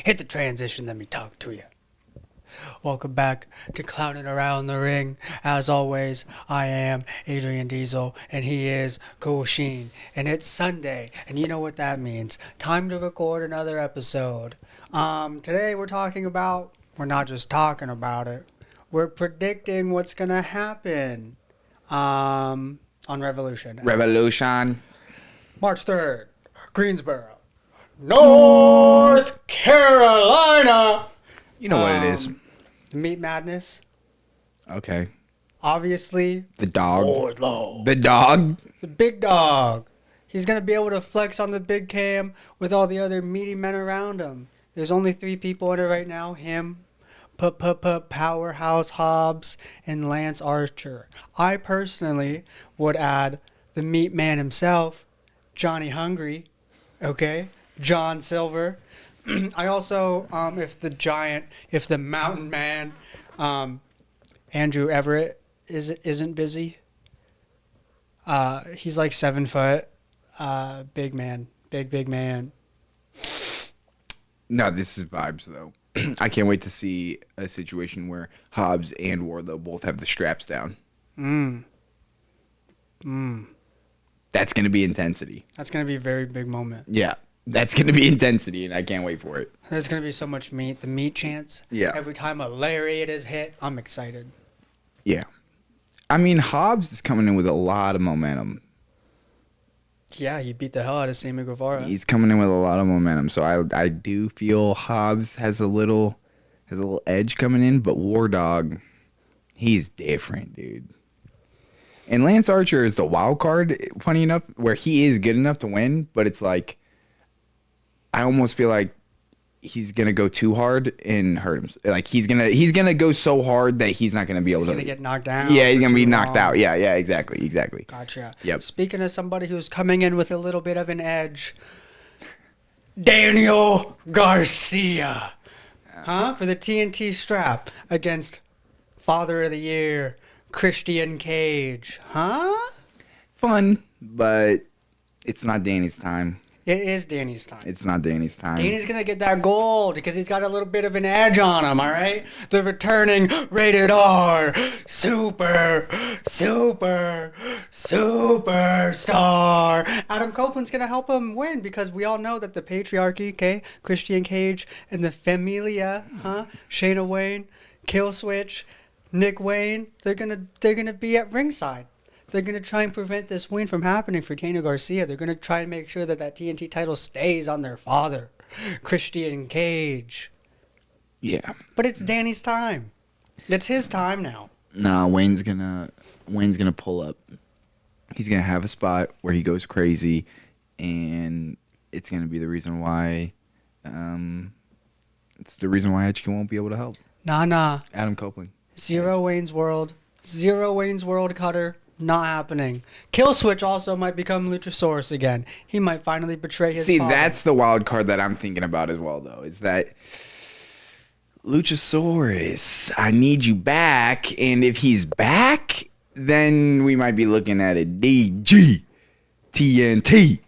Hit the transition, let me talk to you. Welcome back to Clowning Around the Ring. As always, I am Adrian Diesel, and he is Kool Sheen. And it's Sunday, and you know what that means. Time to record another episode. Today we're not just talking about it, we're predicting what's going to happen on Revolution. Revolution. March 3rd, Greensboro, North Carolina. You know what it is. Meat Madness. Okay. Obviously, The dog. Wardlow. The dog. The big dog. He's going to be able to flex on the big cam with all the other meaty men around him. There's only 3 people in it right now. Him, Powerhouse Hobbs, and Lance Archer. I personally would add the meat man himself, Johnny Hungry. Okay? John Silver. I also, if the mountain man, Andrew Everett isn't busy. He's like 7 foot, big man, big man. No, this is vibes though. I can't wait to see a situation where Hobbs and Wardlow both have the straps down. That's gonna be intensity. That's gonna be a very big moment. Yeah. That's going to be intensity, and I can't wait for it. There's gonna be so much meat. The meat chance. Yeah. Every time a lariat is hit, I'm excited. Yeah. I mean, Hobbs is coming in with a lot of momentum. Yeah, he beat the hell out of Sammy Guevara. He's coming in with a lot of momentum, so I do feel Hobbs has a little edge coming in, but War Dog, he's different, dude. And Lance Archer is the wild card, funny enough, where he is good enough to win, but it's like I almost feel like he's gonna go too hard and hurt him. Like he's gonna go so hard that he's not gonna be able to. He's gonna get knocked down. Yeah, he's gonna be knocked out. Yeah, exactly. Gotcha. Yep. Speaking of somebody who's coming in with a little bit of an edge, Daniel Garcia, for the TNT strap against Father of the Year, Christian Cage, Fun, but it's not Danny's time. It is Danny's time. It's not Danny's time. Danny's going to get that gold because he's got a little bit of an edge on him, all right? The returning rated R superstar. Adam Copeland's going to help him win because we all know that the patriarchy, okay? Christian Cage and the Familia, Shayna Wayne, Kill Switch, Nick Wayne, they're going to be at ringside. They're going to try and prevent this win from happening for Daniel Garcia. They're going to try and make sure that TNT title stays on their father, Christian Cage. Yeah. But it's Danny's time. It's his time now. Nah, Wayne's gonna pull up. He's gonna have a spot where he goes crazy, and it's gonna be the reason why. It's the reason why HQ won't be able to help. Nah. Adam Copeland. Zero Wayne's World cutter. Not happening. Kill Switch also might become Luchasaurus again. He might finally betray his father. That's the wild card that I'm thinking about as well, though. Is that Luchasaurus, I need you back. And if he's back, then we might be looking at a DG TNT.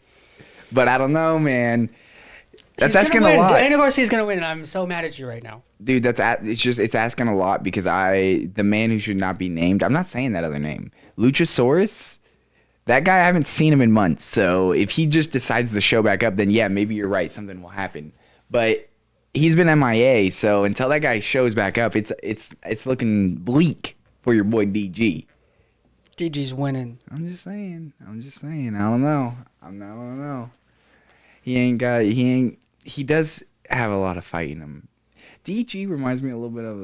But I don't know, man. That's asking a lot. Daniel Garcia's going to win, and I'm so mad at you right now. Dude, it's asking a lot because the man who should not be named, I'm not saying that other name. Luchasaurus, that guy, I haven't seen him in months. So if he just decides to show back up, then yeah, maybe you're right. Something will happen. But he's been MIA, so until that guy shows back up, it's looking bleak for your boy DG. DG's winning. I'm just saying. I don't know. He does have a lot of fight in him. DG reminds me a little bit of a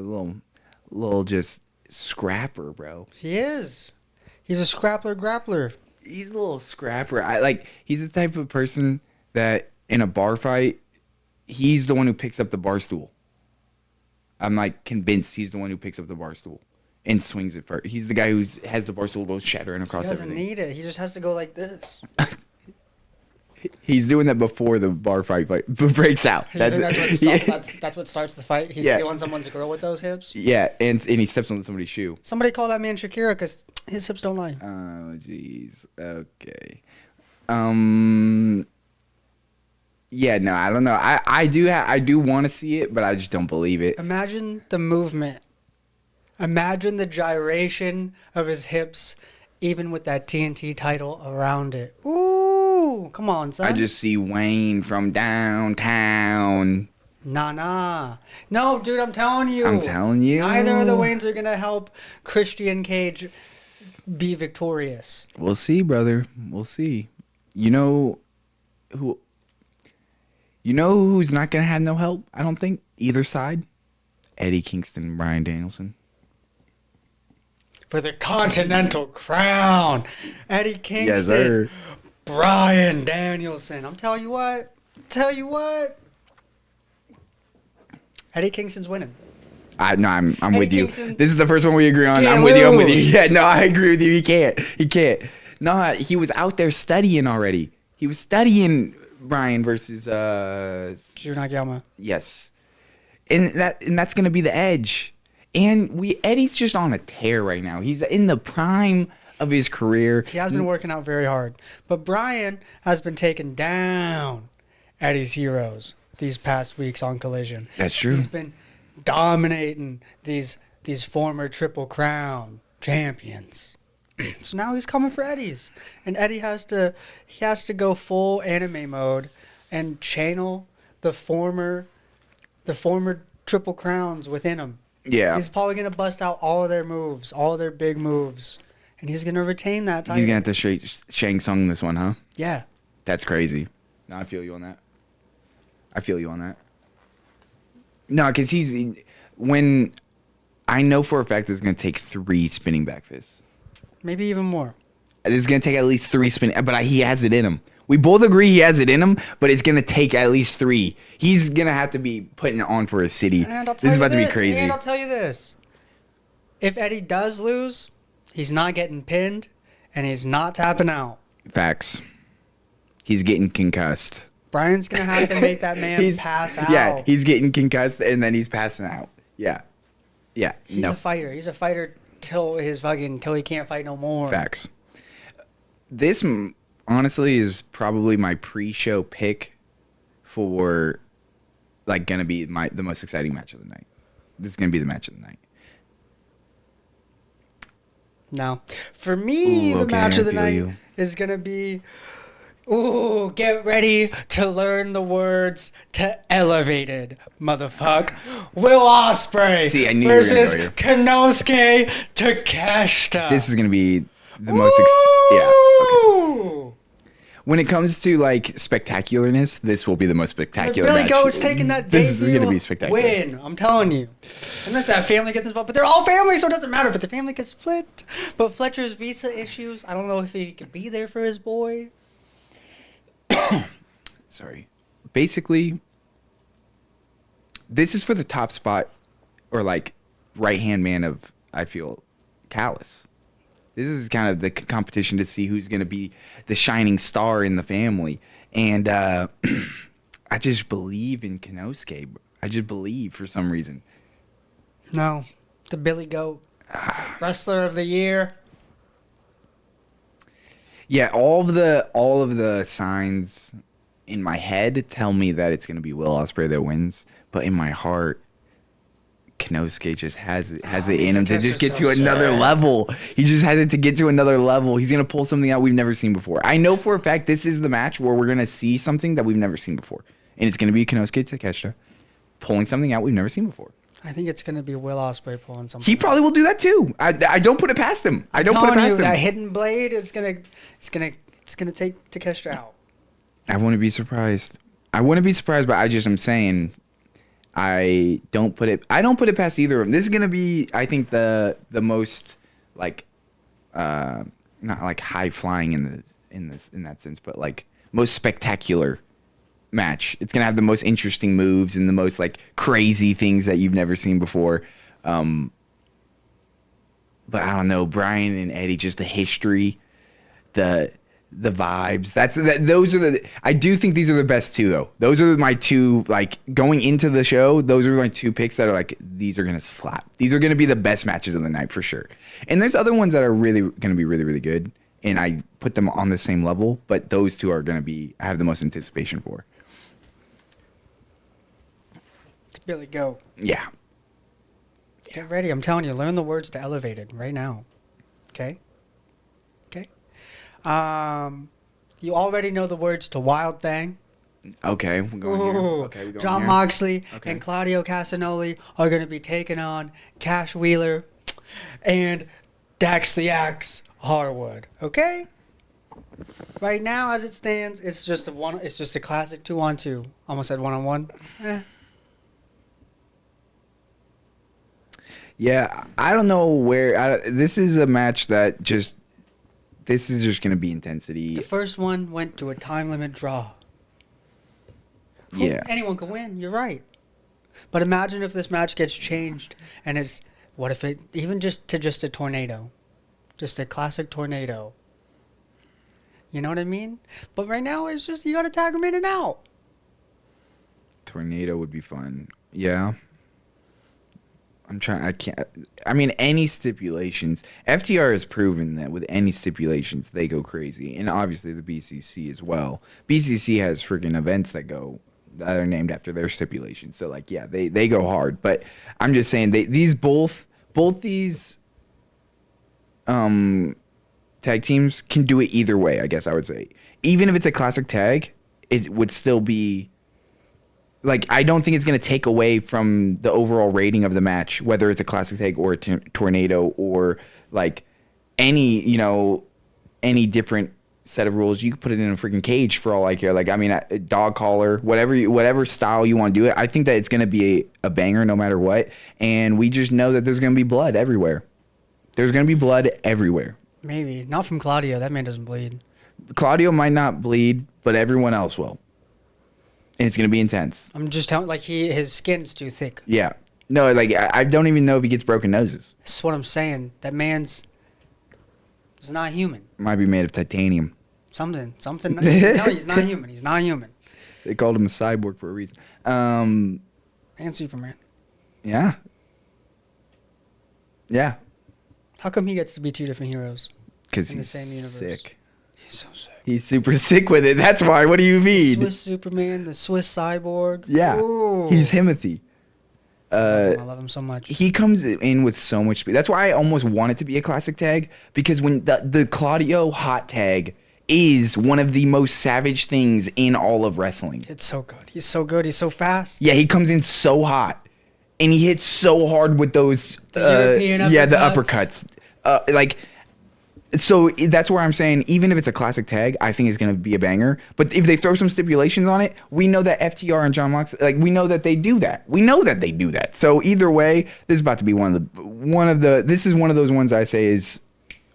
little just scrapper, bro. He is. He's a scrappler grappler. He's a little scrapper. He's the type of person that in a bar fight, he's the one who picks up the bar stool. I'm like convinced he's the one who picks up the bar stool and swings it first. He's the guy who has the bar stool go shattering across everything. He doesn't need it. He just has to go like this. He's doing that before the bar fight breaks out. That's what starts the fight. He's stealing someone's girl with those hips. Yeah, and he steps on somebody's shoe. Somebody call that man Shakira because his hips don't lie. Oh, jeez. Okay. Yeah, no, I don't know. I do want to see it, but I just don't believe it. Imagine the movement. Imagine the gyration of his hips, even with that TNT title around it. Ooh, come on, son. I just see Wayne from downtown. Nah. No, dude, I'm telling you. I'm telling you. Neither of the Waynes are going to help Christian Cage be victorious. We'll see, brother. We'll see. You know who's not going to have no help, I don't think, either side? Eddie Kingston and Bryan Danielson. For the Continental Crown. Eddie Kingston. Yes, sir. Bryan Danielson. I'm telling you what. Eddie Kingston's winning. I'm with you. Kingston This is the first one we agree on. can't I'm with you. lose. Yeah, no, I agree with you. He can't. No, he was out there studying already. He was studying Bryan versus Drew Nagayama. yes. And that's gonna be the edge. And Eddie's just on a tear right now. He's in the prime of his career. He has been working out very hard. But Bryan has been taking down Eddie's heroes these past weeks on Collision. That's true. He's been dominating these former Triple Crown champions. So now he's coming for Eddie's. And Eddie has to go full anime mode and channel the former Triple Crowns within him. Yeah. He's probably going to bust out all of their moves, all their big moves. And he's going to retain that title. He's gonna have to straight Shang Tsung this one, huh? Yeah. That's crazy. No, I feel you on that. No, because when I know for a fact it's going to take 3 spinning back fists. Maybe even more. It's going to take at least 3 spinning, but he has it in him. We both agree he has it in him, but it's going to take at least 3. He's going to have to be putting it on for his city. And I'll tell This is you about to be crazy. And I'll tell you this. If Eddie does lose, he's not getting pinned, and he's not tapping out. Facts. He's getting concussed. Bryan's going to have to make that man pass out. Yeah, he's getting concussed, and then he's passing out. Yeah. He's a fighter. He's a fighter till he can't fight no more. Facts. This honestly is probably my pre-show pick for gonna be the most exciting match of the night. This is gonna be the match of the night. No. For me, the match of the night is gonna be get ready to learn the words to Elevated, motherfucker. Will Ospreay See, I knew you were gonna versus go here. Konosuke Takeshita. This is gonna be the most yeah. Okay. When it comes to spectacularness, this will be the most spectacular Billy match. Goat's taking that This is debut gonna be spectacular. win. I'm telling you. Unless that family gets involved. But they're all family, so it doesn't matter. But the family gets split. But Fletcher's visa issues, I don't know if he could be there for his boy. Sorry. Basically, this is for the top spot or right-hand man of, I feel, Callis. This is kind of the competition to see who's going to be the shining star in the family. And I just believe in Konosuke. I just believe for some reason. No. The Billy Goat. Wrestler of the Year. Yeah, all of the signs in my head tell me that it's going to be Will Ospreay that wins. But in my heart, Konosuke just has it in him to just get to another level. He just has it to get to another level. He's going to pull something out we've never seen before. I know for a fact this is the match where we're going to see something that we've never seen before. And it's going to be Konosuke Takeshita pulling something out we've never seen before. I think it's going to be Will Ospreay pulling something. He probably will do that too. I don't put it past him. I don't put it past him. That hidden blade is going to take Takeshita out. I wouldn't be surprised. But I'm saying I don't put it past either of them. This is gonna be, I think, the most not high flying in that sense, but most spectacular match. It's gonna have the most interesting moves and the most crazy things that you've never seen before. But I don't know, Bryan and Eddie, just the history, the vibes. I do think these are the best two though. Those are my two, going into the show, those are my two picks that are these are going to slap. These are going to be the best matches of the night for sure. And there's other ones that are really going to be really, really good. And I put them on the same level, but those two are going to be, I have the most anticipation for. Billy, go. Yeah. Get ready. I'm telling you, learn the words to Elevated right now. Okay? Okay? You already know the words to Wild Thing. Okay, we're going here. Okay, we're going John here. Moxley Okay. and Claudio Castagnoli are going to be taking on Cash Wheeler and Dax the Axe Harwood. Okay? Right now, as it stands, it's just a classic 2-on-2. Almost said 1-on-1. Yeah, I don't know where. This is a match that just. This is just going to be intensity. The first one went to a time limit draw. Yeah. Anyone can win. You're right. But imagine if this match gets changed and it's what if it even just a tornado, just a classic tornado. You know what I mean? But right now it's just you got to tag them in and out. Tornado would be fun. Yeah. I mean, any stipulations. FTR has proven that with any stipulations, they go crazy. And obviously the BCC as well. BCC has freaking events that are named after their stipulations. So, like, yeah, they go hard. But I'm just saying, both these tag teams can do it either way, I guess I would say. Even if it's a classic tag, it would still be... Like, I don't think it's going to take away from the overall rating of the match, whether it's a classic tag or a tornado or, like, any different set of rules. You could put it in a freaking cage for all I care. Like, I mean, a dog collar, whatever style you want to do it. I think that it's going to be a banger no matter what. And we just know that there's going to be blood everywhere. There's going to be blood everywhere. Maybe. Not from Claudio. That man doesn't bleed. Claudio might not bleed, but everyone else will. And it's going to be intense. I'm just telling, like, his skin's too thick. Yeah. No, like, I don't even know if he gets broken noses. That's what I'm saying. That man's is not human. Might be made of titanium. Something. No, he's not human. He's not human. They called him a cyborg for a reason. And Superman. Yeah. Yeah. How come he gets to be two different heroes? Because in the he's same universe? sick. He's so sick. He's super sick with it. That's why. What do you The mean? Swiss Superman, the Swiss cyborg. Yeah. Ooh. He's Timothy. I love him so much. He comes in with so much speed. That's why I almost want it to be a classic tag, because when the Claudio hot tag is one of the most savage things in all of wrestling. It's so good. He's so good. He's so fast. Yeah, he comes in so hot, and he hits so hard with those. European uppercuts. The uppercuts. So that's where I'm saying, even if it's a classic tag, I think it's going to be a banger. But if they throw some stipulations on it, we know that FTR and John Mox, like, we know that they do that. We know that they do that. So either way, this is about to be this is one of those ones I say is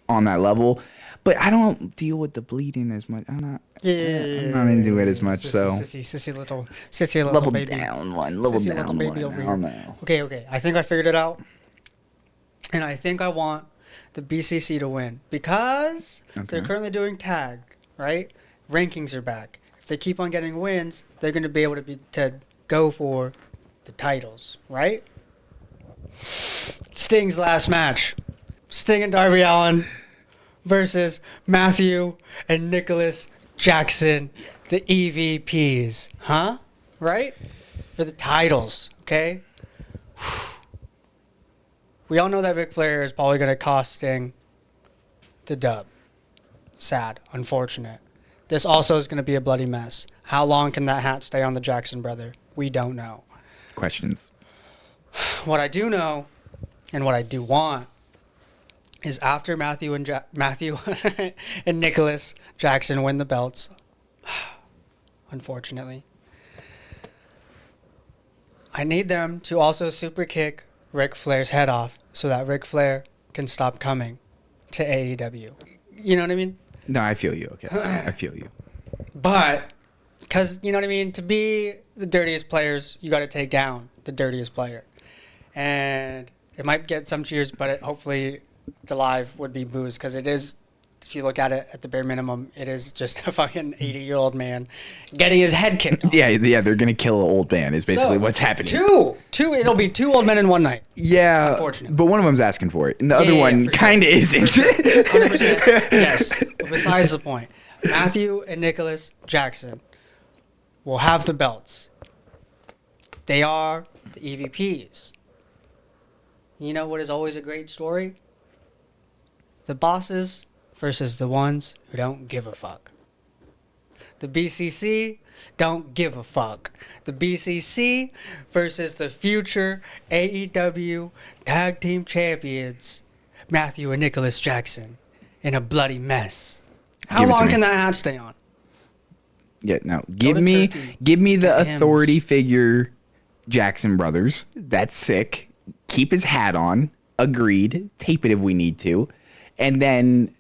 on that level. But I don't deal with the bleeding as much. I'm not into it as much. Sissy little level baby. down one. Level Sissy down little baby one. over I here. don't know. Okay. I think I figured it out. And I think I want the BCC to win because they're currently doing tag, right? Rankings are back. If they keep on getting wins, they're going to be able to go for the titles, right? Sting's last match. Sting and Darby Allin versus Matthew and Nicholas Jackson, the EVPs. Huh? Right? For the titles, okay? We all know that Ric Flair is probably going to cost Sting the dub. Sad. Unfortunate. This also is going to be a bloody mess. How long can that hat stay on the Jackson brother? We don't know. Questions. What I do know and what I do want is after Matthew and Nicholas Jackson win the belts, unfortunately, I need them to also super kick Ric Flair's head off so that Ric Flair can stop coming to AEW. You know what I mean? No, I feel you. Okay. I feel you. But, because, you know what I mean? To be the dirtiest players, you got to take down the dirtiest player. And it might get some cheers, but hopefully the live would be boos because it is, if you look at it at the bare minimum, it is just a fucking 80-year-old man getting his head kicked off. Yeah, they're going to kill an old man is basically what's happening. It'll be two old men in one night. Yeah, unfortunately. But one of them's asking for it, and the other one kind of isn't. 100%, yes, but besides the point, Matthew and Nicholas Jackson will have the belts. They are the EVPs. You know what is always a great story? The bosses versus the ones who don't give a fuck. The BCC don't give a fuck. The BCC versus the future AEW Tag Team Champions, Matthew and Nicholas Jackson, in a bloody mess. How Give it to long me. can that ad stay on? Yeah, no. to Give Turkey. me the Get him. authority figure Jackson Brothers. That's sick. Keep his hat on. Agreed. Tape it if we need to. And then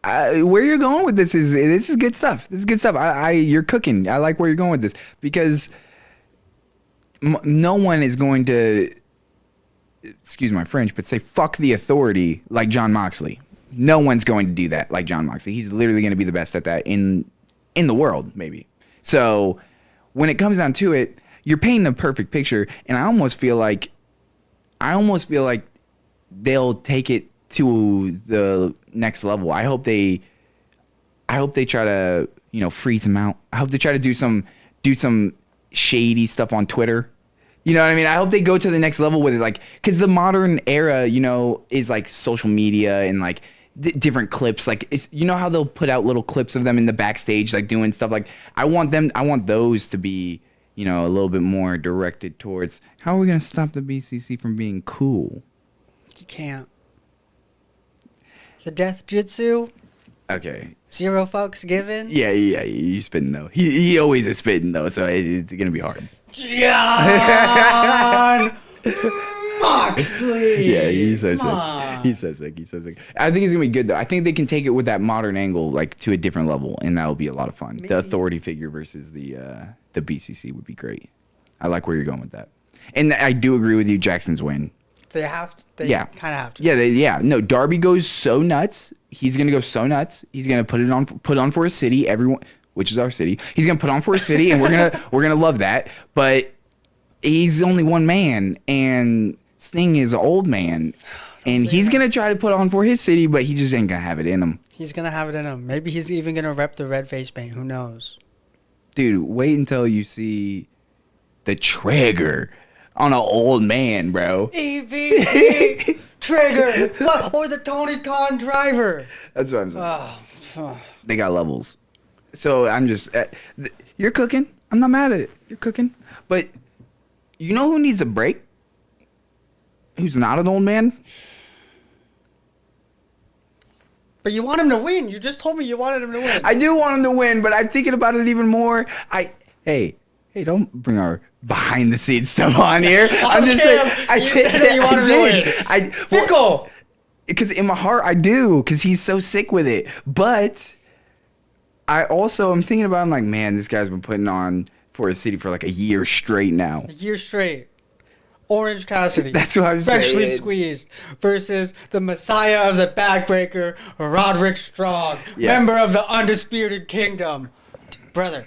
where you're going with this is good stuff. This is good stuff. You're cooking. I like where you're going with this because no one is going to, excuse my French, but say fuck the authority like Jon Moxley. No one's going to do that like Jon Moxley. He's literally going to be the best at that in the world, maybe. So when it comes down to it, you're painting a perfect picture, and I almost feel like they'll take it to the next level. I hope they try to, freeze him out. I hope they try to do some shady stuff on Twitter. You know what I mean? I hope they go to the next level with it, like, because the modern era, is like social media and like different clips. Like, how they'll put out little clips of them in the backstage, like doing stuff. Like, I want those to be, a little bit more directed towards how are we gonna stop the BCC from being cool. You can't. The death jitsu, Okay. 0 fucks given. Yeah, you spitting though. He always is spitting though, so it's gonna be hard. John Moxley. Yeah, he's so Come sick. on. He's so sick. I think it's gonna be good though. I think they can take it with that modern angle, like to a different level, and that will be a lot of fun. Maybe. The authority figure versus the BCC would be great. I like where you're going with that, and I do agree with you. Jackson's win. They have to. They Yeah. kind of have to. Yeah. No, Darby goes so nuts. He's gonna go so nuts. He's gonna put on for his city. Everyone, which is our city. He's gonna put on for his city, and we're gonna love that. But he's only one man, and Sting is an old man, and he's gonna try to put on for his city, but he just ain't gonna have it in him. He's going to have it in him. Maybe he's even going to rep the red face paint. Who knows? Dude, wait until you see the trigger on an old man, bro. EVP Trigger or the Tony Khan driver. That's what I'm saying. Oh, They got levels. So I'm just, you're cooking. I'm not mad at it. You're cooking. But you know who needs a break? Who's not an old man? but you want him to win. You just told me you wanted him to win. I do want him to win, but I'm thinking about it even more. Hey, don't bring our behind the scenes stuff on here. I'm just saying. You said that you wanted him to win. Fickle. Because in my heart I do, because he's so sick with it. But I also am thinking about, I'm like, man, this guy's been putting on for his city for like a year straight now. A year straight. Orange Cassidy. That's what I'm saying. Freshly squeezed versus the Messiah of the Backbreaker, Roderick Strong, Yeah. member of the Undisputed Kingdom. Brother,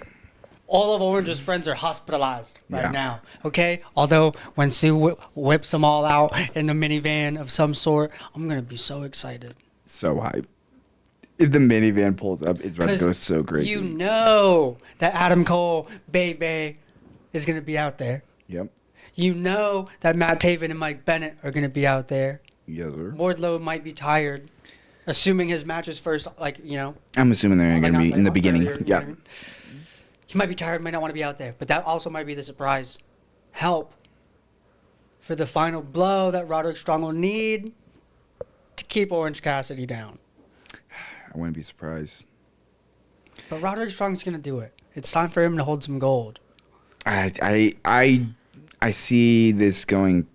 all of Orange's friends are hospitalized right Yeah. now, okay? Although when Sue whips them all out in the minivan of some sort, I'm going to be so excited. So hype. If the minivan pulls up, it's about to go so crazy. You know that Adam Cole, Bay is going to be out there. Yep. You know that Matt Taven and Mike Bennett are going to be out there. Yes, sir. Wardlow might be tired, assuming his match is first, I'm assuming they're going to be in the beginning. earlier, Yeah. He might be tired, might not want to be out there, but that also might be the surprise help for the final blow that Roderick Strong will need to keep Orange Cassidy down. I wouldn't be surprised. But Roderick Strong's going to do it. It's time for him to hold some gold. I see this going,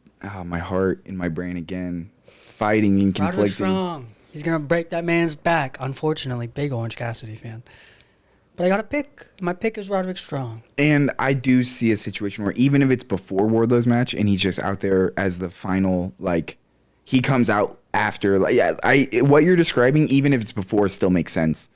my heart and my brain again, fighting and Roderick conflicting. Strong. He's going to break that man's back. Unfortunately, big Orange Cassidy fan. But I got to pick. My pick is Roderick Strong. And I do see a situation where even if it's before Wardlow's match and he's just out there as the final, like, he comes out after, like, what you're describing, even if it's before, still makes sense.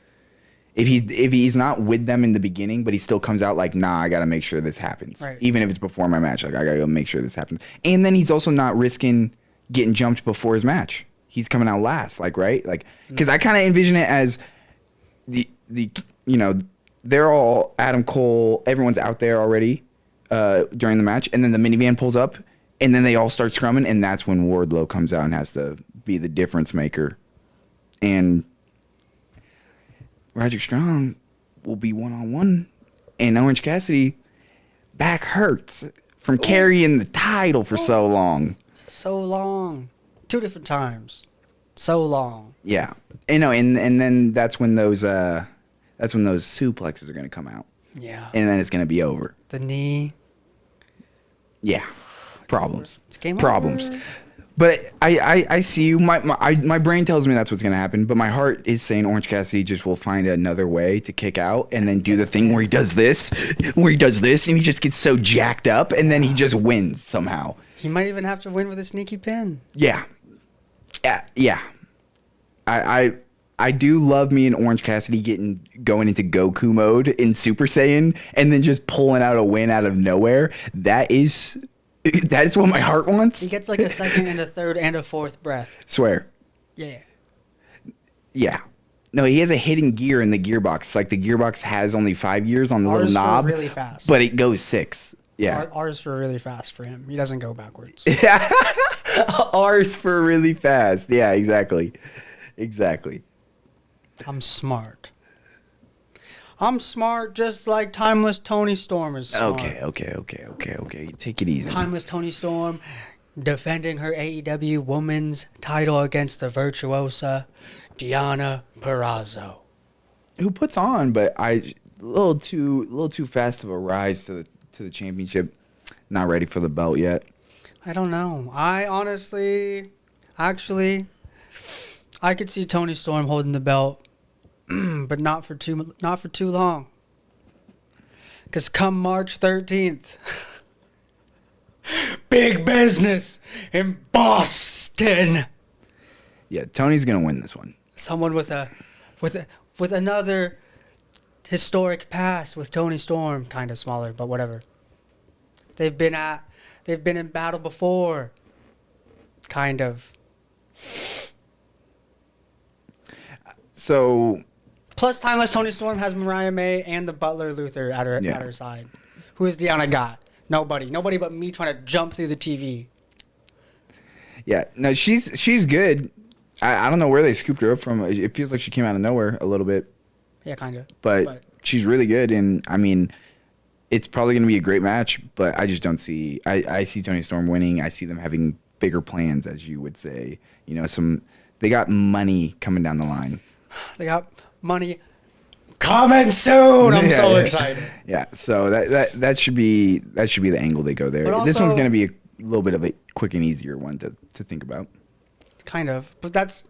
If he's not with them in the beginning, but he still comes out like, nah, I got to make sure this happens. Right. Even if it's before my match, like, I got to go make sure this happens. And then he's also not risking getting jumped before his match. He's coming out last, like, right? Like, because I kind of envision it as the they're all Adam Cole, everyone's out there already. during the match, and then the minivan pulls up, and then they all start scrumming, and that's when Wardlow comes out and has to be the difference maker. And Roderick Strong will be one-on-one, and Orange Cassidy back hurts from carrying the title for so long. So long. 2 different times. So long. Yeah. And then that's when those suplexes are going to come out. Yeah. And then it's going to be over. The knee. Yeah. Problems. It's game Problems. over. But I see you. My brain tells me that's what's going to happen. But my heart is saying Orange Cassidy just will find another way to kick out and then do the thing where he does this, and he just gets so jacked up, and then he just wins somehow. He might even have to win with a sneaky pin. Yeah. Yeah. I do love me and Orange Cassidy going into Goku mode in Super Saiyan and then just pulling out a win out of nowhere. That is what my heart wants. He gets like a second and a third and a fourth breath. Swear. Yeah. Yeah. No, he has a hidden gear in the gearbox. Like the gearbox has only 5 gears on the Ours little knob, for really fast. but it goes 6. Yeah. Ours for really fast for him. He doesn't go backwards. Ours for really fast. Yeah, exactly. I'm smart. I'm smart just like Timeless Tony Storm is smart. Okay. Take it easy. Timeless Tony Storm defending her AEW Women's title against the virtuosa Deonna Purrazzo. Who puts on, but a little too fast of a rise to the championship. Not ready for the belt yet. I don't know. I honestly, actually, I could see Tony Storm holding the belt, but not for too long. Because come March 13th, big business in Boston. Yeah, Tony's gonna win this one. Someone with another historic past with Tony Storm, kind of smaller, but whatever. They've been in battle before. Kind of. So Plus, Timeless Tony Storm has Mariah May and the Butler Luther at her side. Who is Deonna got? Nobody but me trying to jump through the TV. yeah, no, she's good. I don't know where they scooped her up from. It feels like she came out of nowhere a little bit. Yeah, kind of. But she's really good, and I mean, it's probably going to be a great match. But I just don't see. I see Tony Storm winning. I see them having bigger plans, as you would say. You know, they got money coming down the line. They got money coming soon. I'm so excited. Yeah, so that should be the angle they go there. But This one's also- going to be a little bit of a quick and easier one to think about. Kind of. But that's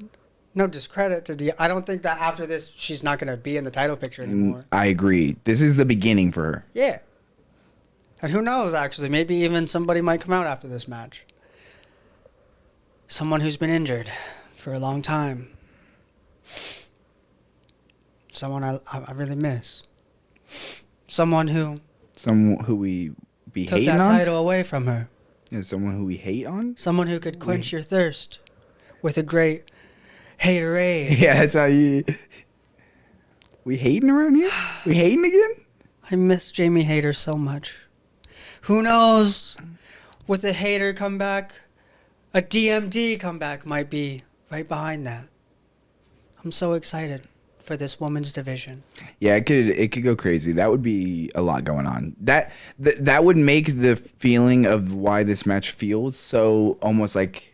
no discredit to I don't think that after this, she's not going to be in the title picture anymore. I agree. This is the beginning for her. Yeah. And who knows, actually. Maybe even somebody might come out after this match. Someone who's been injured for a long time. Someone I really miss. Someone who we be took hating that on. title away from her. Yeah, someone who we hate on. Someone who could quench your thirst with a great haterade. Yeah, that's how you. We hating around here? We hating again? I miss Jamie Hayter so much. Who knows? With a Hayter comeback, a DMD comeback might be right behind that. I'm so excited for this women's division. Yeah, it could go crazy. That would be a lot going on. That would make the feeling of why this match feels so almost like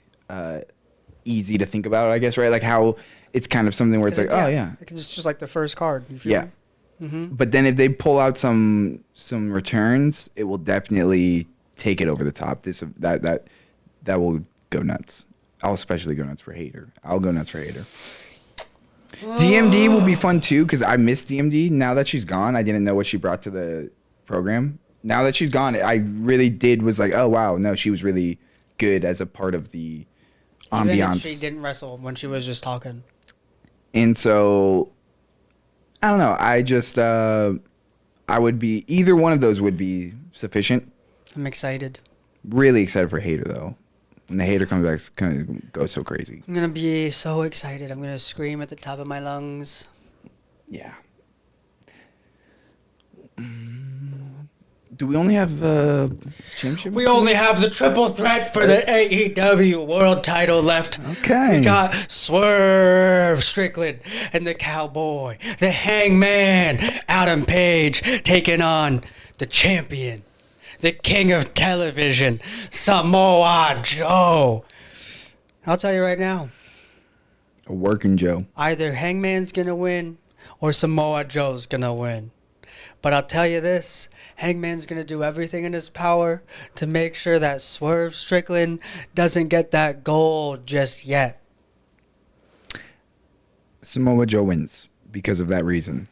easy to think about, I guess, right? Like how it's kind of something where it's like, oh yeah. It's just like the first card. You feel Yeah. me? Mm-hmm. But then if they pull out some returns, it will definitely take it over the top. That will go nuts. I'll especially go nuts for Hater. I'll go nuts for Hater. DMD will be fun too because I miss DMD. Now that she's gone, I didn't know what she brought to the program. Now that she's gone, I really was like, oh wow, no, she was really good as a part of the ambiance. Even if she didn't wrestle when she was just talking. And so, I don't know. I just, I would be, either one of those would be sufficient. I'm excited. Really excited for Hater, though. When the Hater comes back, it's going to go so crazy. I'm going to be so excited. I'm going to scream at the top of my lungs. Yeah. Do we only have championship? We only have the triple threat for the AEW world title left. Okay. We got Swerve Strickland and the Cowboy, the Hangman, Adam Page, taking on the champion, the king of television, Samoa Joe. I'll tell you right now, A working Joe. either Hangman's going to win or Samoa Joe's going to win. But I'll tell you this, Hangman's going to do everything in his power to make sure that Swerve Strickland doesn't get that gold just yet. Samoa Joe wins because of that reason.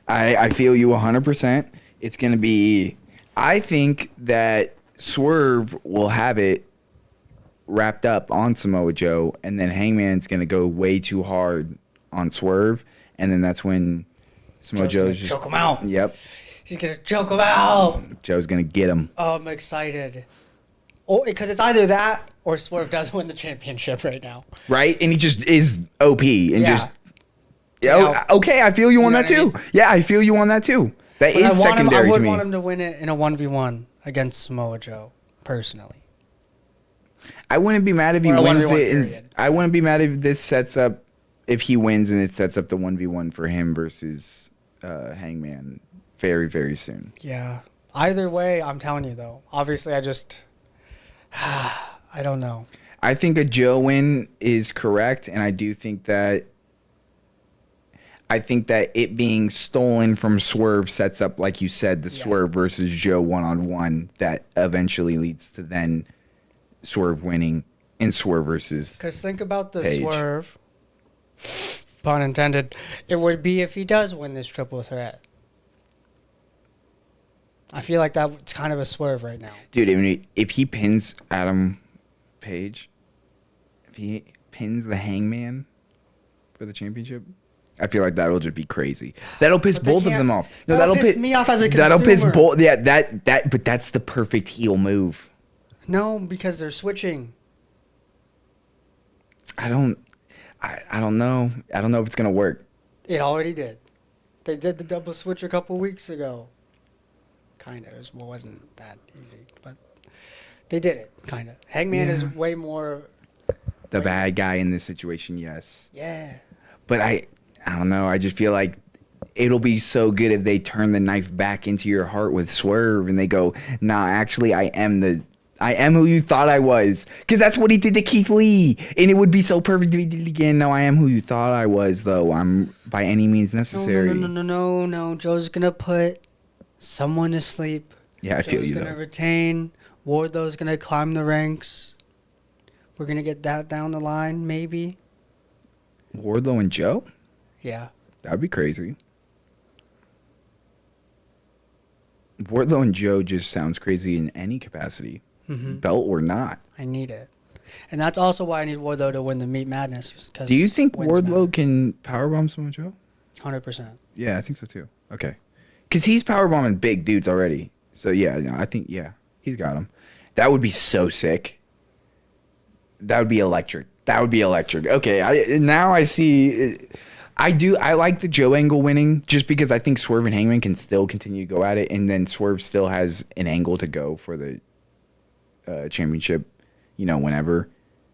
I feel you 100%. It's going to be... I think that Swerve will have it wrapped up on Samoa Joe, and then Hangman's going to go way too hard on Swerve, and then that's when Samoa Joe's just... choke him out. Yep. He's going to choke him out. Joe's going to get him. Oh, I'm excited. Oh, because it's either that or Swerve does win the championship right now. Right? And he just is OP and Yeah. just... Yeah, okay, I feel you on know that what I too. mean? Yeah, I feel you on that too. That But is secondary I would to me. want him to win it in a 1v1 against Samoa Joe, personally. I wouldn't be mad if he Or a wins 1v1 it. And period. I wouldn't be mad if this sets up, if he wins and it sets up the 1v1 for him versus Hangman very, very soon. Yeah. Either way, I'm telling you, though. Obviously, I just... I don't know. I think a Joe win is correct, and I do think that it being stolen from Swerve sets up, like you said, the Swerve versus Joe one-on-one that eventually leads to then Swerve winning and Swerve versus... Because think about the Page. Swerve, pun intended, it would be if he does win this triple threat. I feel like that's kind of a Swerve right now. Dude, I mean, if he pins Adam Page, if he pins the Hangman for the championship, I feel like that'll just be crazy. That'll piss But they both of can't- them off. that'll piss me off as a That'll piss consumer. both. Yeah, but that's the perfect heel move. No, because they're switching. I don't know. I don't know if it's gonna work. It already did. They did the double switch a couple weeks ago. Kind of. It wasn't that easy, but they did it, kind of. Hangman is way more... The bad guy in this situation, yes. Yeah. But I don't know. I just feel like it'll be so good if they turn the knife back into your heart with Swerve and they go, nah, actually, I am who you thought I was. Because that's what he did to Keith Lee. And it would be so perfect if he did it again. No, I am who you thought I was, though. I'm by any means necessary. No. Joe's going to put someone to sleep. Yeah, I feel Joe's you, going to though. retain. Wardlow's going to climb the ranks. We're going to get that down the line, maybe. Wardlow and Joe? Yeah. That would be crazy. Wardlow and Joe just sounds crazy in any capacity. Mm-hmm. Belt or not. I need it. And that's also why I need Wardlow to win the Meat Madness. Do you think wins Wardlow matter. can powerbomb someone, Joe? 100%. Yeah, I think so too. Okay. Because he's powerbombing big dudes already. So, yeah, no, I think, yeah, he's got him. That would be so sick. That would be electric. Okay, now I see. I like the Joe angle winning just because I think Swerve and Hangman can still continue to go at it. And then Swerve still has an angle to go for the championship, whenever.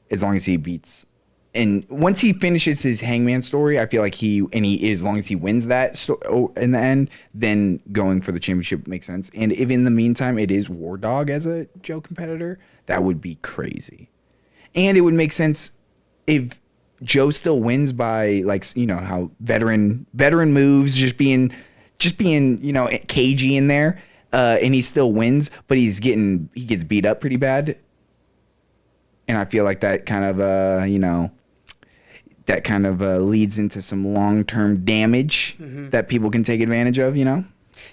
As long as he beats. And once he finishes his Hangman story, I feel like as long as he wins that in the end, then going for the championship makes sense. And if in the meantime it is War Dog as a Joe competitor, that would be crazy. And it would make sense if Joe still wins by how veteran moves, just being cagey in there, and he still wins, but he gets beat up pretty bad. And I feel like that kind of leads into some long-term damage that people can take advantage of, Yeah,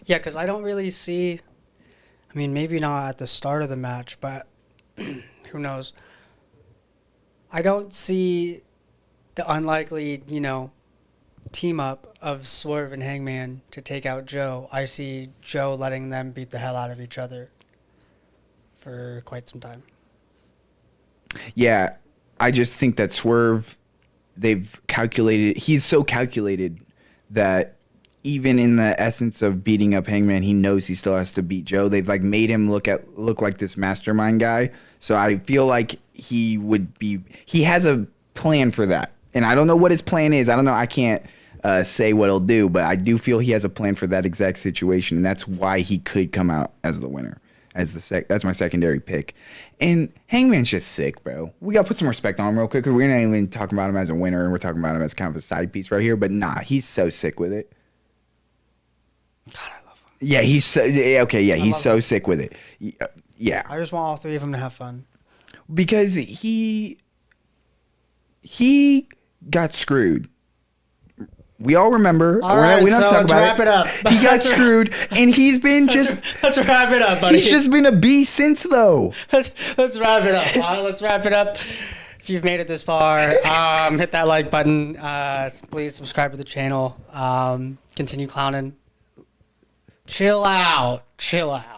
because I don't really see... I mean, maybe not at the start of the match, but who knows? I don't see the unlikely, team up of Swerve and Hangman to take out Joe. I see Joe letting them beat the hell out of each other for quite some time. Yeah, I just think that Swerve, he's so calculated that even in the essence of beating up Hangman, he knows he still has to beat Joe. They've like made him look like this mastermind guy. So I feel like he has a plan for that. And I don't know what his plan is. I don't know. I can't say what he'll do, but I do feel he has a plan for that exact situation, and that's why he could come out as the winner. That's my secondary pick. And Hangman's just sick, bro. We got to put some respect on him real quick, because we're not even talking about him as a winner, and we're talking about him as kind of a side piece right here. But nah, he's so sick with it. God, I love him. Yeah, he's so okay. Yeah, he's so sick with it. Yeah, I just want all three of them to have fun. because he got screwed. We all remember. All right, we don't so talk let's about wrap it up. He got screwed, and he's been just. Let's wrap it up, buddy. He's just been a beast since, though. Let's wrap it up. Let's wrap it up. If you've made it this far, hit that like button. Please subscribe to the channel. Continue clowning. Chill out. Chill out.